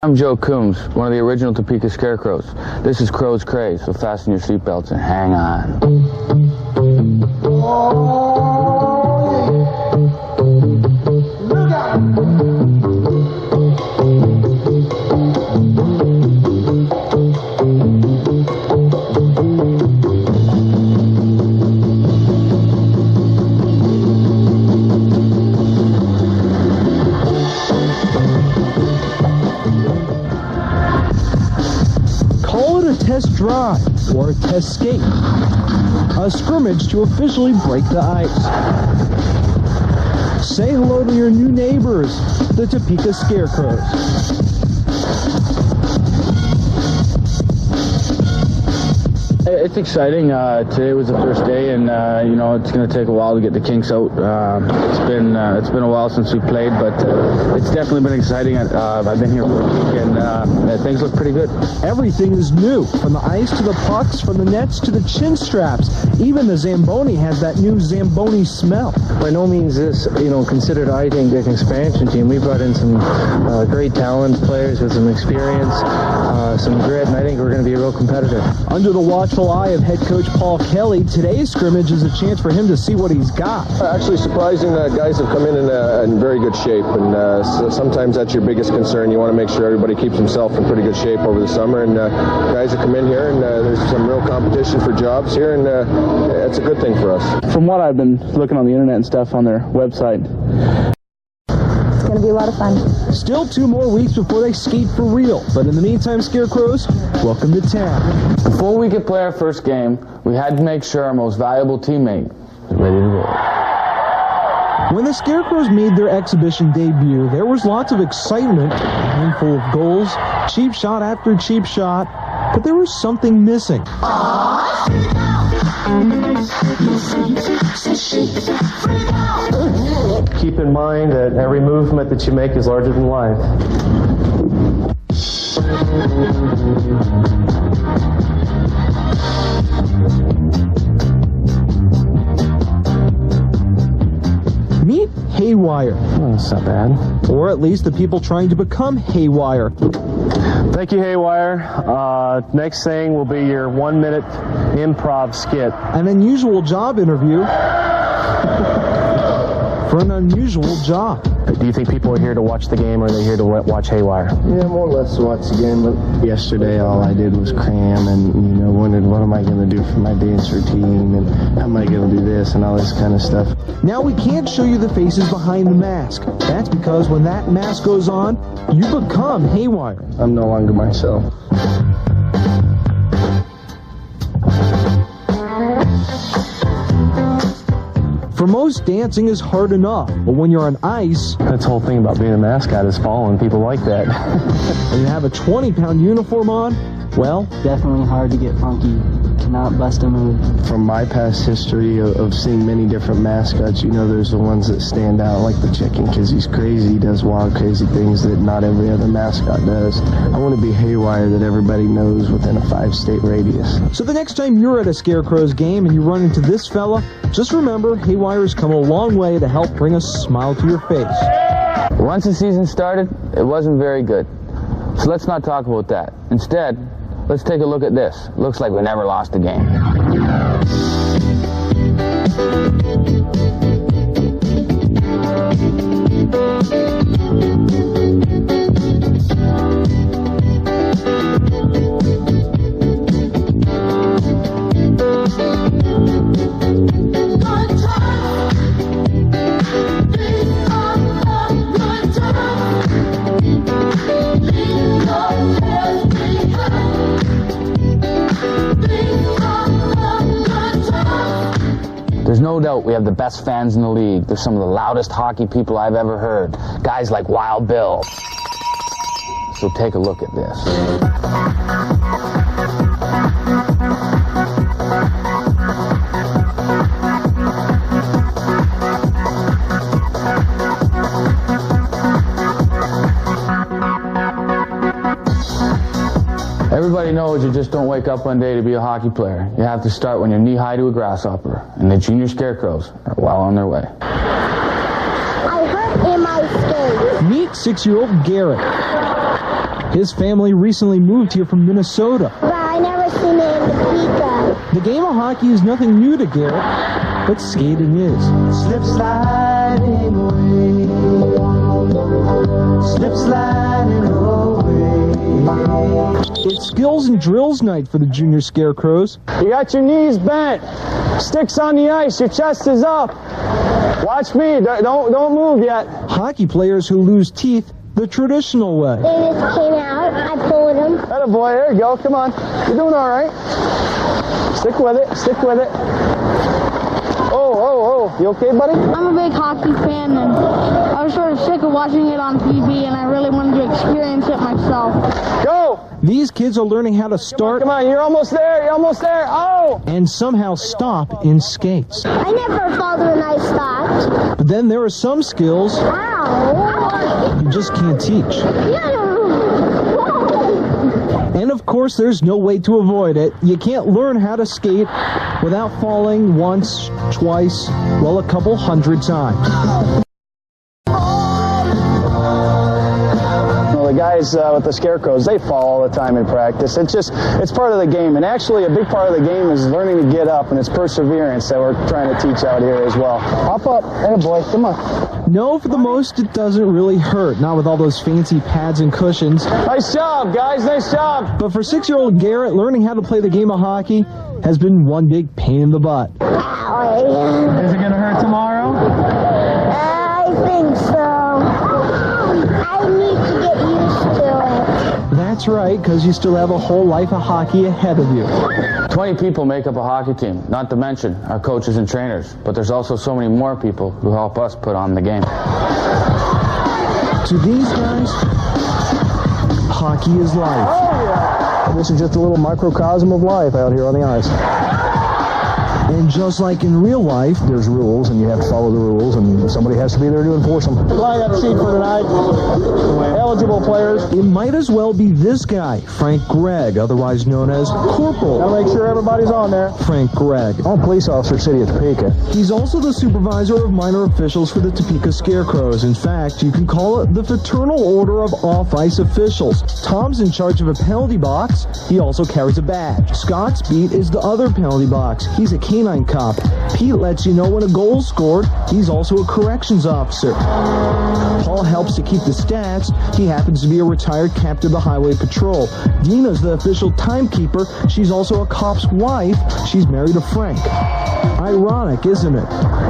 I'm Joe Coombs, one of the original Topeka Scarecrows. This is Crow's Craze, so fasten your seatbelts and hang on. Look out! Test drive or a test skate, a scrimmage to officially break the ice. Say hello to your new neighbors, the Topeka Scarecrows. It's exciting. Today was the first day, and you know, it's going to take a while to get the kinks out. It's been a while since we played, but it's definitely been exciting. I've been here for a week, and things look pretty good. Everything is new, from the ice to the pucks, from the nets to the chin straps. Even the Zamboni has that new Zamboni smell. By no means this, considered, I think, an expansion team. We brought in some great talent, players with some experience, some grit, and I think we're going to be a real competitor. Under the watchful eye of head coach Paul Kelly, today's scrimmage is a chance for him to see what he's got. Actually surprising that guys have come in very good shape, and so sometimes that's your biggest concern. You want to make sure everybody keeps himself in pretty good shape over the summer, and guys have come in here, and there's some real competition for jobs here, and it's a good thing for us. From what I've been looking on the internet and stuff on their website, it's going to be a lot of fun. Still 2 more weeks before they skate for real, but in the meantime, Scarecrows, welcome to town. Before we could play our first game, we had to make sure our most valuable teammate was ready to roll. When the Scarecrows made their exhibition debut, there was lots of excitement, a handful of goals, cheap shot after cheap shot, but there was something missing. Keep in mind that every movement that you make is larger than life. Meet Haywire. Oh, that's not bad. Or at least the people trying to become Haywire. Thank you, Haywire. Next thing will be your 1-minute improv skit. An unusual job interview for an unusual job. Do you think people are here to watch the game, or are they here to watch Haywire? Yeah, more or less to watch the game, but yesterday all I did was cram and, wondered what am I going to do for my dance routine, and how am I going to do this, and all this kind of stuff. Now we can't show you the faces behind the mask. That's because when that mask goes on, you become Haywire. I'm no longer myself. For most, dancing is hard enough, but when you're on ice... That's the whole thing about being a mascot is falling. People like that. and you have a 20-pound uniform on, well... Definitely hard to get funky. Cannot bust a move. From my past history of seeing many different mascots, there's the ones that stand out, like the chicken, because he's crazy. He does wild, crazy things that not every other mascot does. I want to be Haywire that everybody knows within a 5-state radius. So the next time you're at a Scarecrows game and you run into this fella, just remember Haywire's come a long way to help bring a smile to your face. Once the season started, it wasn't very good. So let's not talk about that. Instead, let's take a look at this. Looks like we never lost a game. There's no doubt we have the best fans in the league. They're some of the loudest hockey people I've ever heard. Guys like Wild Bill. So take a look at this. Everybody knows you just don't wake up one day to be a hockey player. You have to start when you're knee-high to a grasshopper, and the Junior Scarecrows are well on their way. I hurt in my skate. Meet 6-year-old Garrett. His family recently moved here from Minnesota. But I never seen it in Topeka. The game of hockey is nothing new to Garrett, but skating is. Slip sliding away. Slip sliding away. It's skills and drills night for the Junior Scarecrows. You got your knees bent, sticks on the ice, your chest is up. Watch me, don't move yet. Hockey players who lose teeth the traditional way. They just came out. I pulled them. Atta boy, there you go, come on. You're doing all right. Stick with it, stick with it. Oh, you okay, buddy? I'm a big hockey fan, and I was sort of sick of watching it on TV, and I really wanted to experience it myself. Go! These kids are learning how to start Come on, you're almost there, Oh! and somehow stop in skates. I never thought when I stopped. But then there are some skills Ow! you just can't teach. Yeah. And of course, there's no way to avoid it. You can't learn how to skate without falling once, twice, well, a couple hundred times. The guys with the Scarecrows, they fall all the time in practice. It's part of the game. And actually, a big part of the game is learning to get up, and it's perseverance that we're trying to teach out here as well. Hop up. Atta boy, come on. No, for the most, it doesn't really hurt. Not with all those fancy pads and cushions. Nice job, guys. Nice job. But for 6-year-old Garrett, learning how to play the game of hockey has been one big pain in the butt. Ow. Is it going to hurt tomorrow? I think so. I need to get used to it. That's right, because you still have a whole life of hockey ahead of you. 20 people make up a hockey team, not to mention our coaches and trainers. But there's also so many more people who help us put on the game. To these guys, hockey is life. Oh, yeah. This is just a little microcosm of life out here on the ice. And just like in real life, There's rules, and you have to follow the rules, and somebody has to be there to enforce them. I got a sheet for tonight. Eligible players. it might as well be this guy, Frank Gregg, otherwise known as Corporal Gotta make sure everybody's on there. Frank Gregg. I'm a police officer, City of Topeka. He's also the supervisor of minor officials for the Topeka Scarecrows. In fact, you can call it the Fraternal Order of Off-Ice Officials. Tom's in charge of a penalty box. He also carries a badge. Scott's beat is the other penalty box. He's a canine cop. Pete lets you know when a goal's scored. He's also a corrections officer. Paul helps to keep the stats. He happens to be a retired captain of the Highway Patrol. Dina's the official timekeeper. She's also a cop's wife. She's married to Frank. Ironic, isn't it?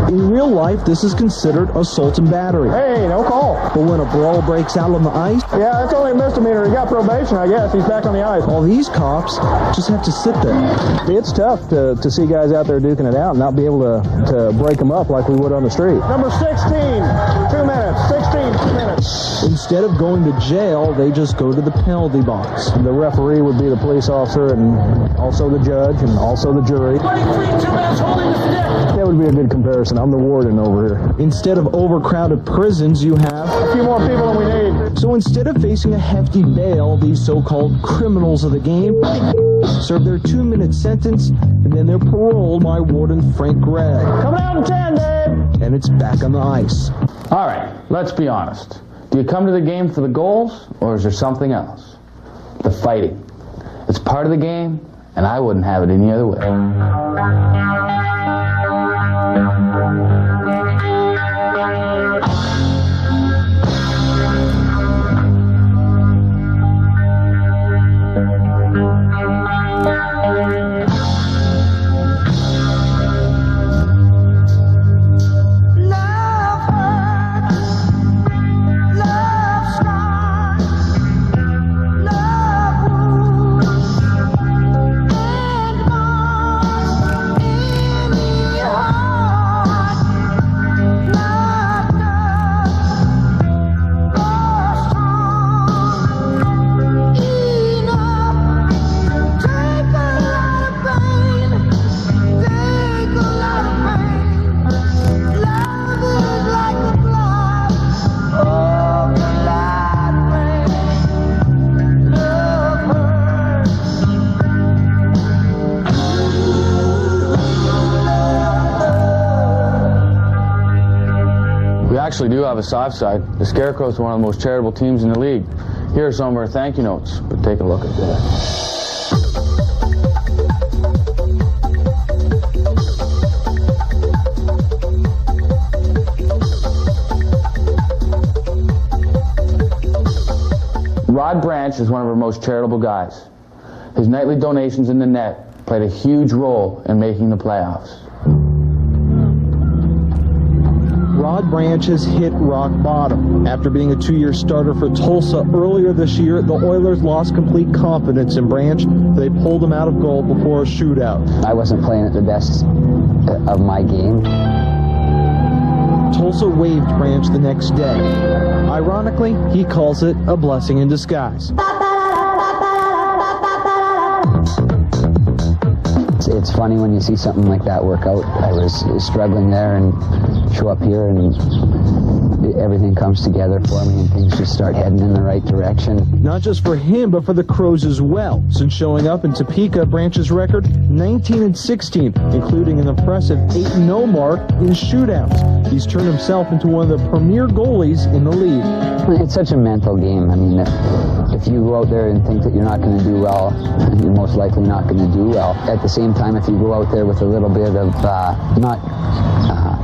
In real life, this is considered assault and battery. Hey, no call. But when a brawl breaks out on the ice, Yeah, that's only a misdemeanor. He got probation, I guess. He's back on the ice. all these cops just have to sit there. It's tough to see guys out there duking it out and not be able to break them up like we would on the street. Number 16, 2 minutes. 16, 2 minutes. Instead of going to jail, they just go to the penalty box. The referee would be the police officer and also the judge and also the jury. 23, 2 minutes holding the stick. That would be a good comparison. I'm the warden over here. Instead of overcrowded prisons, you have... A few more people than we need. So instead of facing a hefty bail, these so-called criminals of the game serve their 2-minute sentence, and then they're paroled by Warden Frank Gregg. Coming out in 10, Dave. And it's back on the ice. All right, let's be honest. Do you come to the game for the goals, or is there something else? The fighting. It's part of the game, and I wouldn't have it any other way. We actually do have a soft side. The Scarecrows are one of the most charitable teams in the league. Here are some of our thank you notes, but take a look at this. Rod Branch is one of our most charitable guys. His nightly donations in the net played a huge role in making the playoffs. Rod Branch has hit rock bottom. After being a 2-year starter for Tulsa earlier this year, the Oilers lost complete confidence in Branch. They pulled him out of goal before a shootout. I wasn't playing at the best of my game. Tulsa waived Branch the next day. Ironically, he calls it a blessing in disguise. It's funny when you see something like that work out. I was struggling there and show up here and everything comes together for me and things just start heading in the right direction. Not just for him, but for the Crows as well. Since showing up in Topeka, Branch's record 19-16, including an impressive 8-0 mark in shootouts. He's turned himself into one of the premier goalies in the league. It's such a mental game. I mean, if you go out there and think that you're not going to do well, you're most likely not going to do well. At the same time, if you go out there with a little bit of not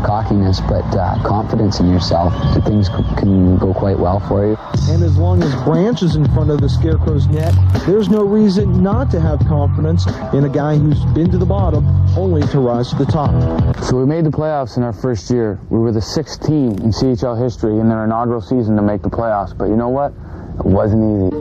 cockiness, but confidence in yourself, things can go quite well for you. And as long as Branch is in front of the Scarecrows' net, there's no reason not to have confidence in a guy who's been to the bottom only to rise to the top. So we made the playoffs in our first year. We were the 6th team in CHL history in their inaugural season to make the playoffs. But you know what? It wasn't easy.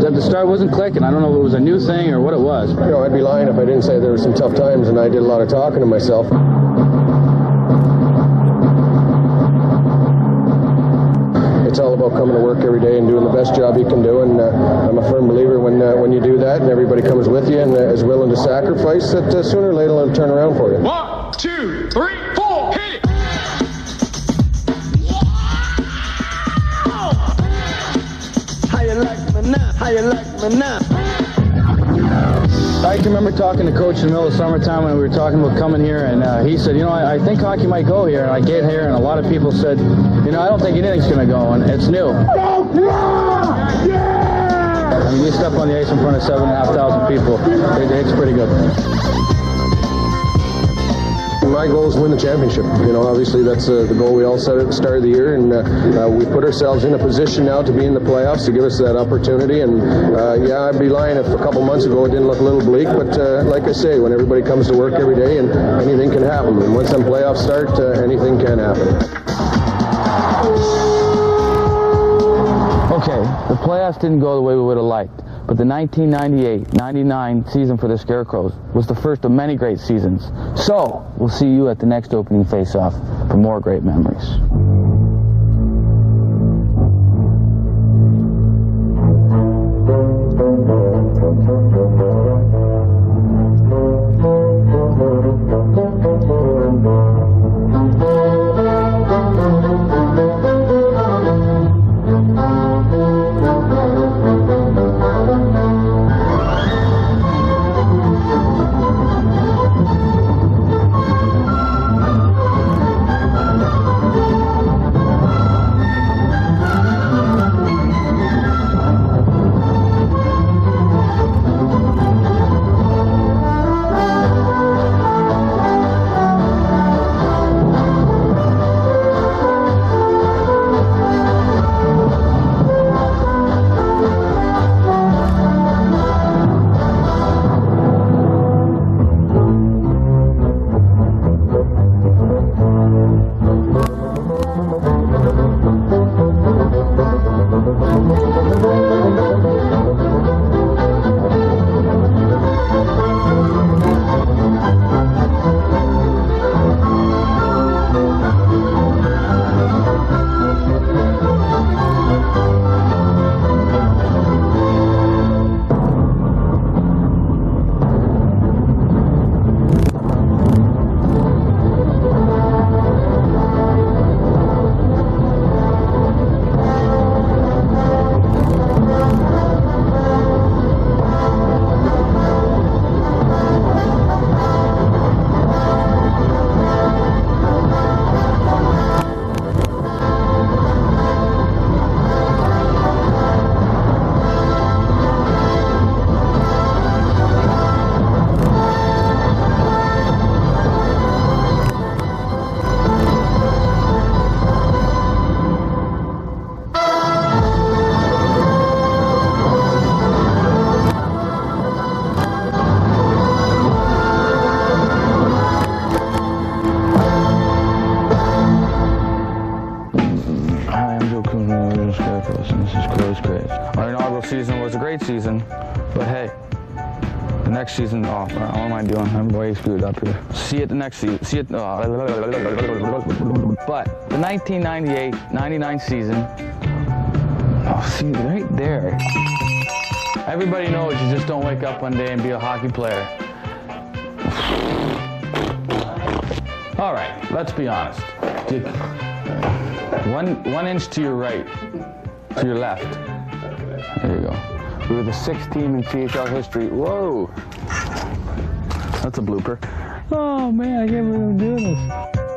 At the start, wasn't clicking. I don't know if it was a new thing or what it was. You know, I'd be lying if I didn't say there were some tough times, and I did a lot of talking to myself. It's all about coming to work every day and doing the best job you can do, and I'm a firm believer when you do that and everybody comes with you and is willing to sacrifice, that sooner or later it'll turn around for you. 1, 2, 3, 4, hit it! How you like me now? How you like me now? I can remember talking to Coach in the middle of summertime when we were talking about coming here, and he said, you know, I think hockey might go here. And I get here, and a lot of people said, you know, I don't think anything's going to go, and it's new. I mean, we step on the ice in front of 7,500 people. It's pretty good. My goal is to win the championship. You know, obviously that's the goal we all set at the start of the year, and we put ourselves in a position now to be in the playoffs to give us that opportunity. And yeah, I'd be lying if a couple months ago it didn't look a little bleak, but like I say, when everybody comes to work every day, and anything can happen. And once them playoffs start, anything can happen. Okay, the playoffs didn't go the way we would have liked, but the 1998-99 season for the Scarecrows was the first of many great seasons. So, we'll see you at the next opening face-off for more great memories. great season, but hey, the next season, oh, what am I doing? I'm way screwed up here. See it the next season. See it, but the 1998-99 season, oh, see, right there. Everybody knows you just don't wake up one day and be a hockey player. All right, let's be honest. One inch to your right, to your left. There you go. We were the 6th team in CHL history. Whoa. That's a blooper. Oh man, I can't believe I'm doing this.